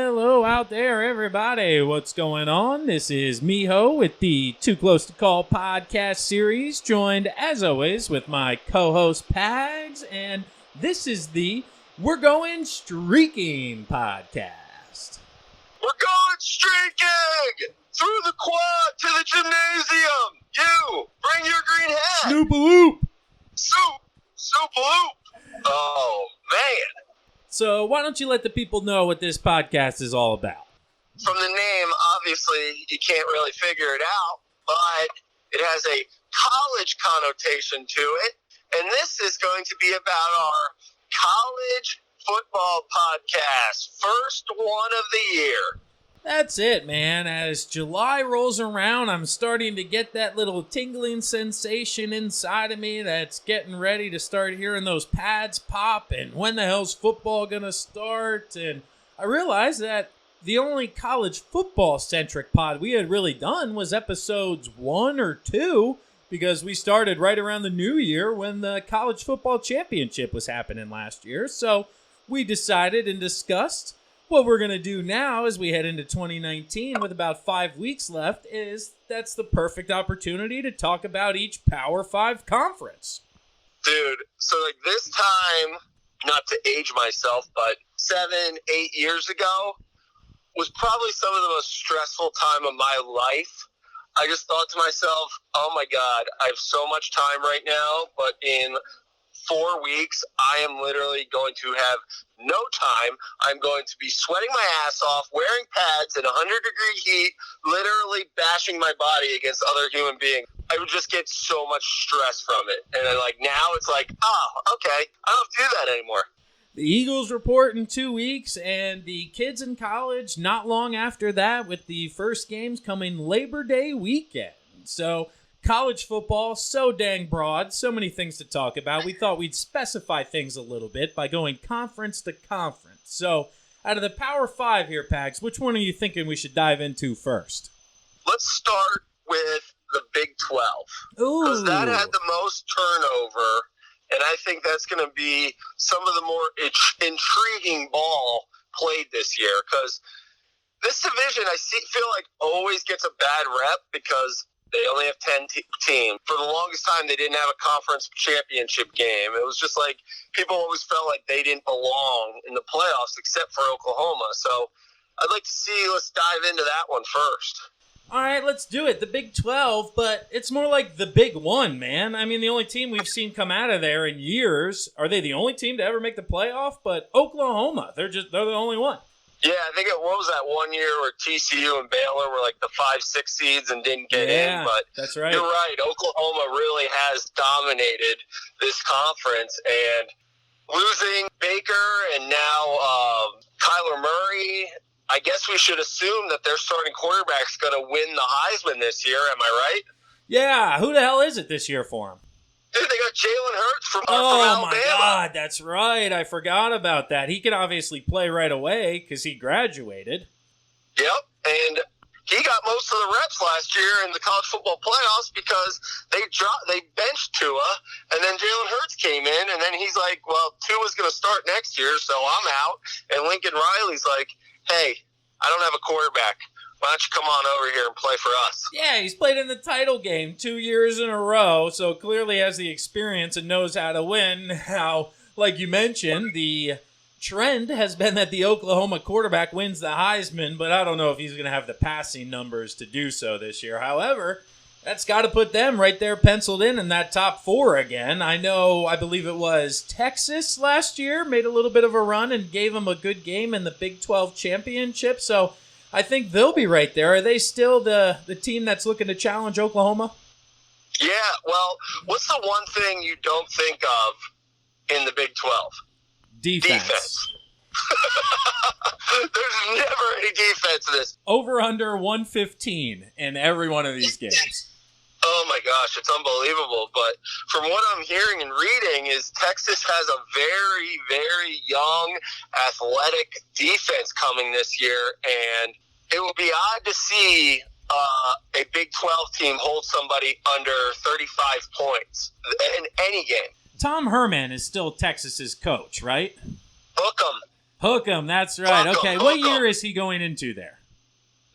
Hello out there, everybody. What's going on? This is Miho with the Too Close to Call podcast series, joined, as always, with my co-host, Pags, and this is the We're Going Streaking podcast. We're going streaking! Through the quad to the gymnasium! You, bring your green hat! Snoop-a-loop! Soup-a-loop! Oh, man. So why don't you let the people know what this podcast is all about? From the name, obviously, you can't really figure it out, but it has a college connotation to it, and this is going to be about our college football podcast, first one of the year. That's it, man. As July rolls around, I'm starting to get that little tingling sensation inside of me that's getting ready to start hearing those pads pop and when the hell's football gonna start. And I realized that the only college football-centric pod we had really done was episodes 1 or 2, because we started right around the new year when the college football championship was happening last year. So we decided and discussed what we're going to do now as we head into 2019 with about 5 weeks left is that's the perfect opportunity to talk about each Power 5 conference. Dude, so like this time, not to age myself, but 7-8 years ago was probably some of the most stressful time of my life. I just thought to myself, oh my God, I have so much time right now, but in 4 weeks, I am literally going to have no time. I'm going to be sweating my ass off, wearing pads in 100-degree heat, literally bashing my body against other human beings. I would just get so much stress from it. And then, now it's like, oh, okay, I don't have to do that anymore. The Eagles report in 2 weeks, and the kids in college not long after that, with the first games coming Labor Day weekend. So college football, so dang broad, so many things to talk about. We thought we'd specify things a little bit by going conference to conference. So out of the Power 5 here, Pags, which one are you thinking we should dive into first? Let's start with the Big 12. Because that had the most turnover, and I think that's going to be some of the more intriguing ball played this year. Because this division, feel like always gets a bad rep because they only have 10 teams. For the longest time, they didn't have a conference championship game. It was just like people always felt like they didn't belong in the playoffs except for Oklahoma. So I'd like to see, let's dive into that one first. All right, let's do it. The Big 12, but it's more like the Big One, man. I mean, the only team we've seen come out of there in years, are they the only team to ever make the playoff? But Oklahoma, they're the only one. Yeah, I think what was that 1 year where TCU and Baylor were like the 5-6 seeds and didn't get in? But that's right. You're right. Oklahoma really has dominated this conference, and losing Baker and now Kyler Murray, I guess we should assume that their starting quarterback's going to win the Heisman this year. Am I right? Yeah. Who the hell is it this year for him? Dude, they got Jalen Hurts from Oh, Alabama. my God, that's right. I forgot about that. He can obviously play right away because he graduated. Yep, and he got most of the reps last year in the college football playoffs because they benched Tua, and then Jalen Hurts came in, and then he's like, well, Tua's going to start next year, so I'm out. And Lincoln Riley's like, hey, I don't have a quarterback. Why don't you come on over here and play for us? Yeah, he's played in the title game 2 years in a row, so clearly has the experience and knows how to win. How, like you mentioned, the trend has been that the Oklahoma quarterback wins the Heisman, but I don't know if he's going to have the passing numbers to do so this year. However, that's got to put them right there penciled in that top 4 again. I believe it was Texas last year, made a little bit of a run and gave them a good game in the Big 12 championship, so I think they'll be right there. Are they still the team that's looking to challenge Oklahoma? Yeah, well, what's the one thing you don't think of in the Big 12? Defense. There's never any defense in this. Over under 115 in every one of these games. Oh my gosh, it's unbelievable. But from what I'm hearing and reading is Texas has a very, very young, athletic defense coming this year, and it will be odd to see a Big 12 team hold somebody under 35 points in any game. Tom Herman is still Texas's coach, right? Book 'em. Hook 'em, that's right. Okay, what year is he going into there?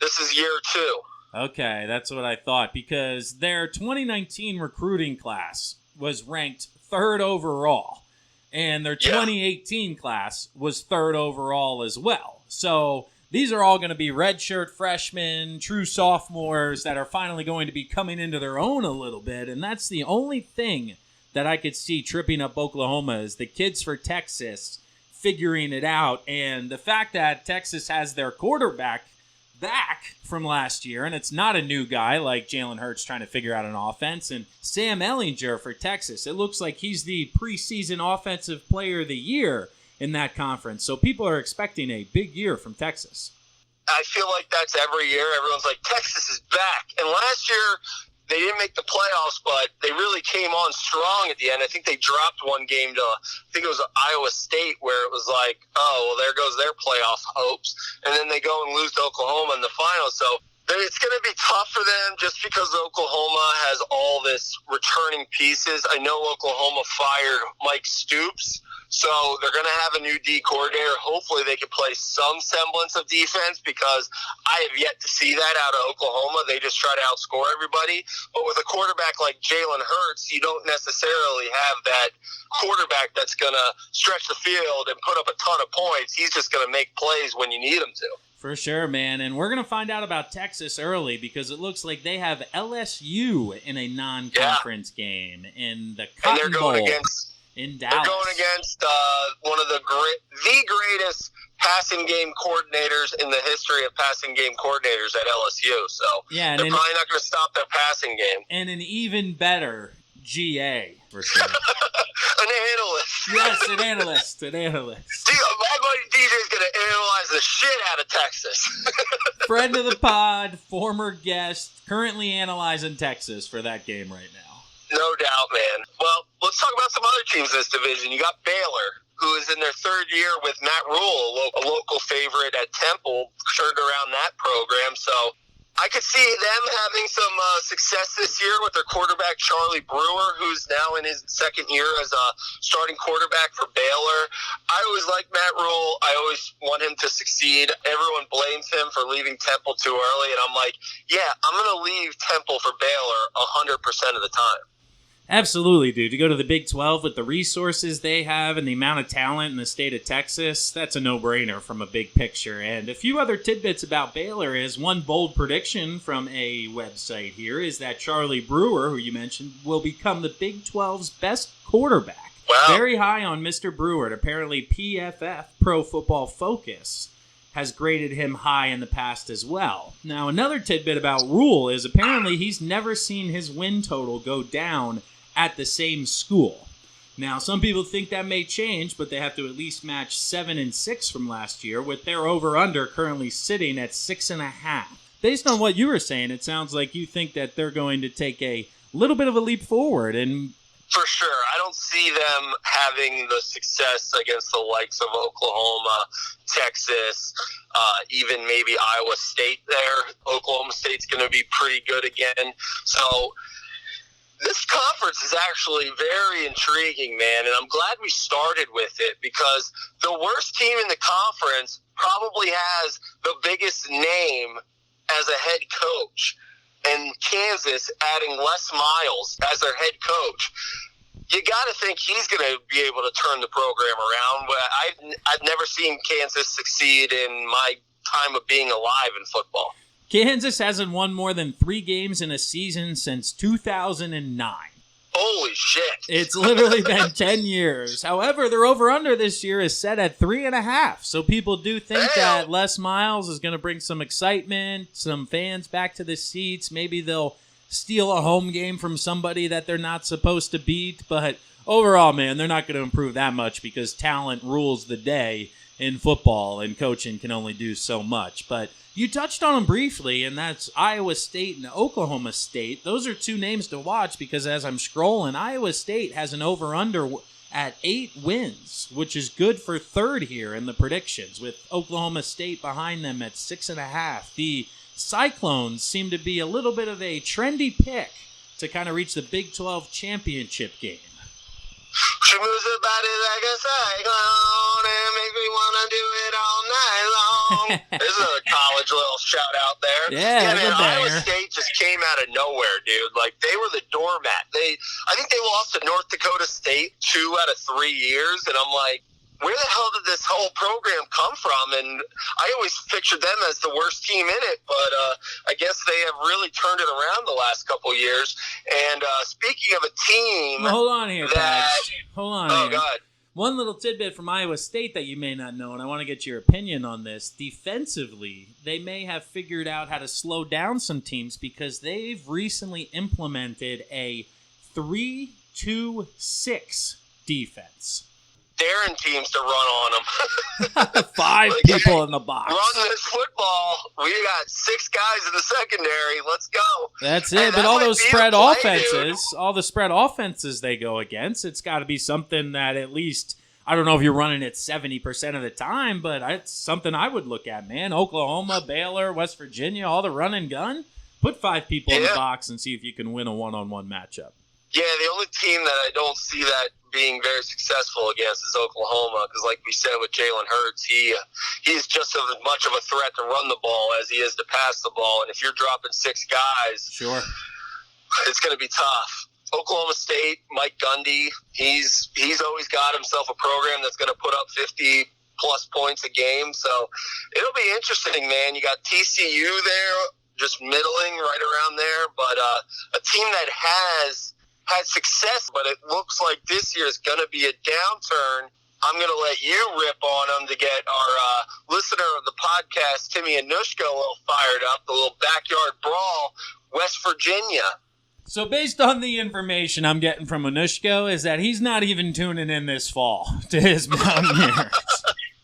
This is year 2. Okay, that's what I thought, because their 2019 recruiting class was ranked 3rd overall, and their 2018 class was 3rd overall as well. So these are all going to be redshirt freshmen, true sophomores that are finally going to be coming into their own a little bit, and that's the only thing that I could see tripping up Oklahoma is the kids for Texas figuring it out, and the fact that Texas has their quarterback back from last year, and it's not a new guy like Jalen Hurts trying to figure out an offense, and Sam Ehlinger for Texas. It looks like he's the preseason offensive player of the year in that conference, so people are expecting a big year from Texas. I feel like that's every year. Everyone's like, Texas is back. And last year, they didn't make the playoffs, but they really came on strong at the end. I think they dropped one game to, I think it was Iowa State, where it was like, oh, well, there goes their playoff hopes. And then they go and lose to Oklahoma in the finals. So it's going to be tough for them just because Oklahoma has all this returning pieces. I know Oklahoma fired Mike Stoops, so they're going to have a new D coordinator. Hopefully they can play some semblance of defense, because I have yet to see that out of Oklahoma. They just try to outscore everybody. But with a quarterback like Jalen Hurts, you don't necessarily have that quarterback that's going to stretch the field and put up a ton of points. He's just going to make plays when you need him to. For sure, man. And we're going to find out about Texas early, because it looks like they have LSU in a non-conference game in the Cotton Bowl in Dallas. They're going against one of the greatest passing game coordinators in the history of passing game coordinators at LSU. So yeah, they're probably not going to stop their passing game. And an even better GA, for sure. An analyst. Yes, an analyst. An analyst. My buddy DJ's going to analyze the shit out of Texas. Friend of the pod, former guest, currently analyzing Texas for that game right now. No doubt, man. Well, let's talk about some other teams in this division. You got Baylor, who is in their 3rd year with Matt Rule, a local favorite at Temple, turned around that program. So I could see them having some success this year with their quarterback, Charlie Brewer, who's now in his 2nd year as a starting quarterback for Baylor. I always like Matt Rule. I always want him to succeed. Everyone blames him for leaving Temple too early, and I'm like, yeah, I'm going to leave Temple for Baylor 100% of the time. Absolutely, dude. To go to the Big 12 with the resources they have and the amount of talent in the state of Texas, that's a no-brainer from a big picture. And a few other tidbits about Baylor is one bold prediction from a website here is that Charlie Brewer, who you mentioned, will become the Big 12's best quarterback. Wow. Very high on Mr. Brewer. And apparently PFF, Pro Football Focus, has graded him high in the past as well. Now, another tidbit about Rule is apparently he's never seen his win total go down at the same school. Now, some people think that may change, but they have to at least match 7-6 from last year, with their over-under currently sitting at 6.5. Based on what you were saying, it sounds like you think that they're going to take a little bit of a leap forward. And for sure, I don't see them having the success against the likes of Oklahoma, Texas, even maybe Iowa State there. Oklahoma State's going to be pretty good again. So this conference is actually very intriguing, man, and I'm glad we started with it, because the worst team in the conference probably has the biggest name as a head coach, and Kansas adding Les Miles as their head coach. You got to think he's going to be able to turn the program around. I've never seen Kansas succeed in my time of being alive in football. Kansas hasn't won more than 3 games in a season since 2009. Holy shit. It's literally been 10 years. However, their over-under this year is set at 3.5. So people do think that Les Miles is going to bring some excitement, some fans back to the seats. Maybe they'll steal a home game from somebody that they're not supposed to beat. But overall, man, they're not going to improve that much, because talent rules the day in football, and coaching can only do so much. But you touched on them briefly, and that's Iowa State and Oklahoma State. Those are 2 names to watch, because as I'm scrolling, Iowa State has an over-under at 8 wins, which is good for 3rd here in the predictions, with Oklahoma State behind them at 6.5. The Cyclones seem to be a little bit of a trendy pick to kind of reach the Big 12 championship game. She moves her body like a cyclone and makes me want to do it all night long. There's a college little shout out there. Yeah, man, a Iowa banger. State just came out of nowhere, dude. Like, they were the doormat. I think they lost to North Dakota State 2 out of 3 years, and I'm like, where the hell did this whole program come from? And I always pictured them as the worst team in it, but I guess they have really turned it around the last couple of years. And speaking of a team, Well, hold on here, Pags. Hold on oh here. god, One little tidbit from Iowa State that you may not know, and I want to get your opinion on this. Defensively, they may have figured out how to slow down some teams because they've recently implemented a 3-2-6 defense. daring teams to run on them. 5 Like, people hey, in the box. Run this football. We got 6 guys in the secondary. Let's go. That's And it. But that all might those be the spread play, offenses, all the spread offenses they go against, it's got to be something that at least, I don't know if you're running it 70% of the time, but it's something I would look at, man. Oklahoma, Baylor, West Virginia, all the run and gun. Put 5 people in the box and see if you can win a one-on-one matchup. Yeah, the only team that I don't see that being very successful against is Oklahoma, because like we said with Jalen Hurts, he is just as much of a threat to run the ball as he is to pass the ball. And if you're dropping 6 guys, Sure. it's going to be tough. Oklahoma State, Mike Gundy, he's always got himself a program that's going to put up 50-plus points a game. So it'll be interesting, man. You got TCU there, just middling right around there, but a team that has had success, but it looks like this year is going to be a downturn. I'm going to let you rip on them to get our listener of the podcast, Timmy Anushka, a little fired up, the little backyard brawl, West Virginia. So based on the information I'm getting from Anushko is that he's not even tuning in this fall to his Mountaineers.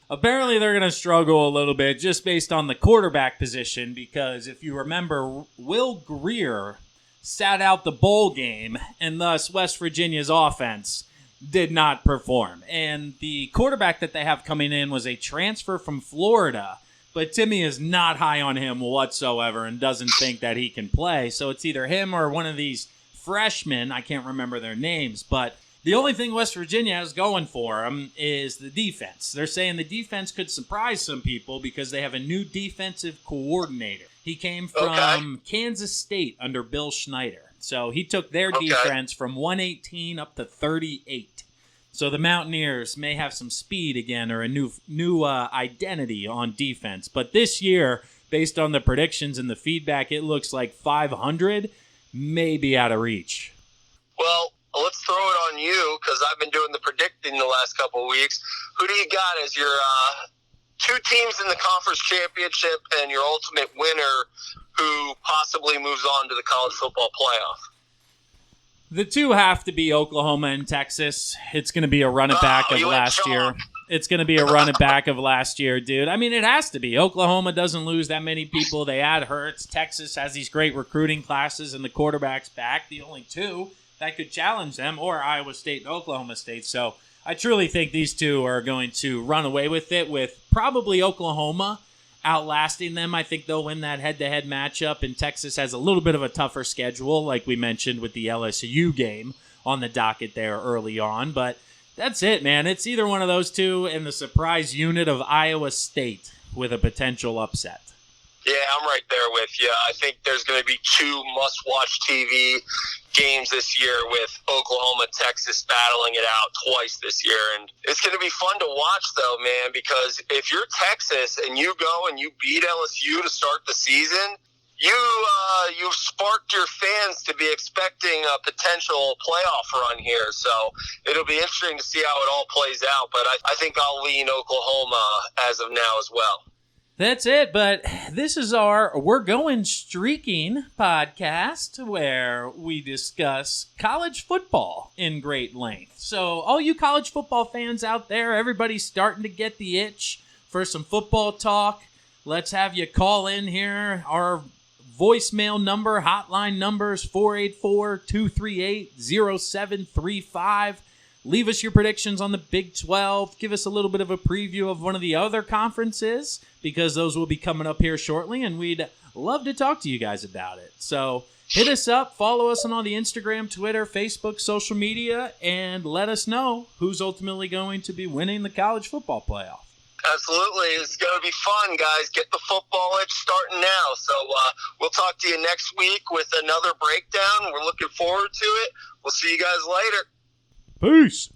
Apparently they're going to struggle a little bit just based on the quarterback position because if you remember, Will Grier sat out the bowl game, and thus West Virginia's offense did not perform. And the quarterback that they have coming in was a transfer from Florida, but Timmy is not high on him whatsoever and doesn't think that he can play. So it's either him or one of these freshmen, I can't remember their names, but the only thing West Virginia has going for them is the defense. They're saying the defense could surprise some people because they have a new defensive coordinator. He came from Kansas State under Bill Schneider. So he took their defense from 118 up to 38. So the Mountaineers may have some speed again or a new identity on defense. But this year, based on the predictions and the feedback, it looks like 500 may be out of reach. Well, let's throw it on you because I've been doing the predicting the last couple of weeks. Who do you got as your 2 teams in the conference championship and your ultimate winner who possibly moves on to the college football playoff? The 2 have to be Oklahoma and Texas. It's going to be a run it back of last year. It's going to be a run it back of last year, dude. I mean, it has to be. Oklahoma doesn't lose that many people. They add Hurts. Texas has these great recruiting classes and the quarterback's back. The only 2 that could challenge them, or Iowa State and Oklahoma State. So I truly think these 2 are going to run away with it, with probably Oklahoma outlasting them. I think they'll win that head-to-head matchup, and Texas has a little bit of a tougher schedule, like we mentioned with the LSU game on the docket there early on. But that's it, man. It's either one of those 2 and the surprise unit of Iowa State with a potential upset. Yeah, I'm right there with you. I think there's going to be 2 must-watch TV games this year with Oklahoma, Texas battling it out twice this year. And it's going to be fun to watch, though, man, because if you're Texas and you go and you beat LSU to start the season, you've sparked your fans to be expecting a potential playoff run here. So it'll be interesting to see how it all plays out. But I think I'll lean Oklahoma as of now as well. That's it, but this is our We're Going Streaking podcast where we discuss college football in great length. So all you college football fans out there, everybody's starting to get the itch for some football talk. Let's have you call in here. Our voicemail number, hotline numbers, 484-238-0735. Leave us your predictions on the Big 12. Give us a little bit of a preview of one of the other conferences because those will be coming up here shortly, and we'd love to talk to you guys about it. So hit us up, follow us on all the Instagram, Twitter, Facebook, social media, and let us know who's ultimately going to be winning the college football playoff. Absolutely. It's going to be fun, guys. Get the football itch starting now. So we'll talk to you next week with another breakdown. We're looking forward to it. We'll see you guys later. Peace.